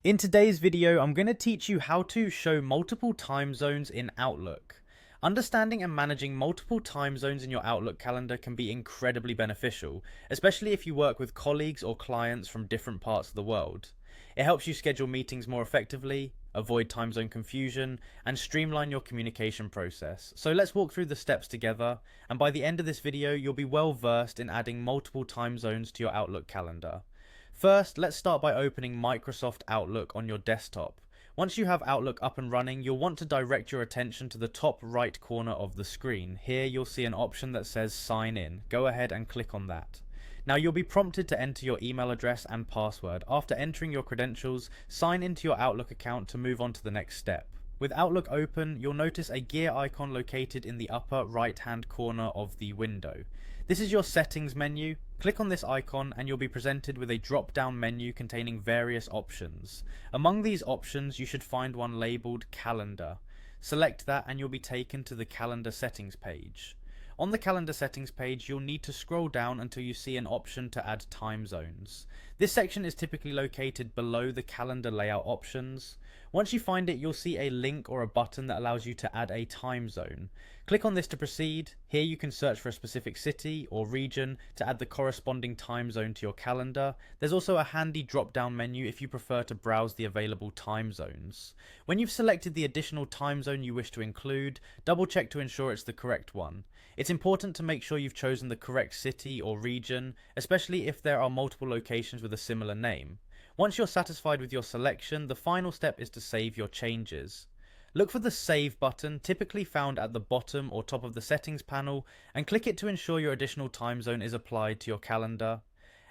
In today's video, I'm going to teach you how to show multiple time zones in Outlook. Understanding and managing multiple time zones in your Outlook calendar can be incredibly beneficial, especially if you work with colleagues or clients from different parts of the world. It helps you schedule meetings more effectively, avoid time zone confusion, and streamline your communication process. So let's walk through the steps together, and by the end of this video, you'll be well versed in adding multiple time zones to your Outlook calendar. First, let's start by opening Microsoft Outlook on your desktop. Once you have Outlook up and running, you'll want to direct your attention to the top right corner of the screen. Here you'll see an option that says Sign In. Go ahead and click on that. Now you'll be prompted to enter your email address and password. After entering your credentials, sign into your Outlook account to move on to the next step. With Outlook open, you'll notice a gear icon located in the upper right hand corner of the window. This is your settings menu. Click on this icon and you'll be presented with a drop down menu containing various options. Among these options you should find one labelled Calendar. Select that and you'll be taken to the Calendar settings page. On the calendar settings page, you'll need to scroll down until you see an option to add time zones. This section is typically located below the calendar layout options. Once you find it, you'll see a link or a button that allows you to add a time zone. Click on this to proceed. Here you can search for a specific city or region to add the corresponding time zone to your calendar. There's also a handy drop down menu if you prefer to browse the available time zones. When you've selected the additional time zone you wish to include, double check to ensure it's the correct one. It's important to make sure you've chosen the correct city or region, especially if there are multiple locations with a similar name. Once you're satisfied with your selection, the final step is to save your changes. Look for the Save button, typically found at the bottom or top of the settings panel, and click it to ensure your additional time zone is applied to your calendar.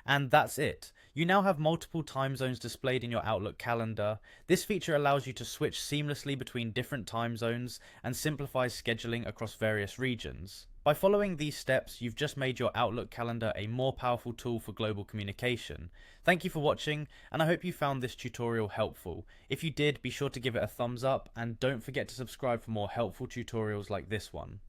And that's it. You now have multiple time zones displayed in your Outlook calendar. This feature allows you to switch seamlessly between different time zones and simplifies scheduling across various regions. By following these steps, you've just made your Outlook calendar a more powerful tool for global communication. Thank you for watching, and I hope you found this tutorial helpful. If you did, be sure to give it a thumbs up, and don't forget to subscribe for more helpful tutorials like this one.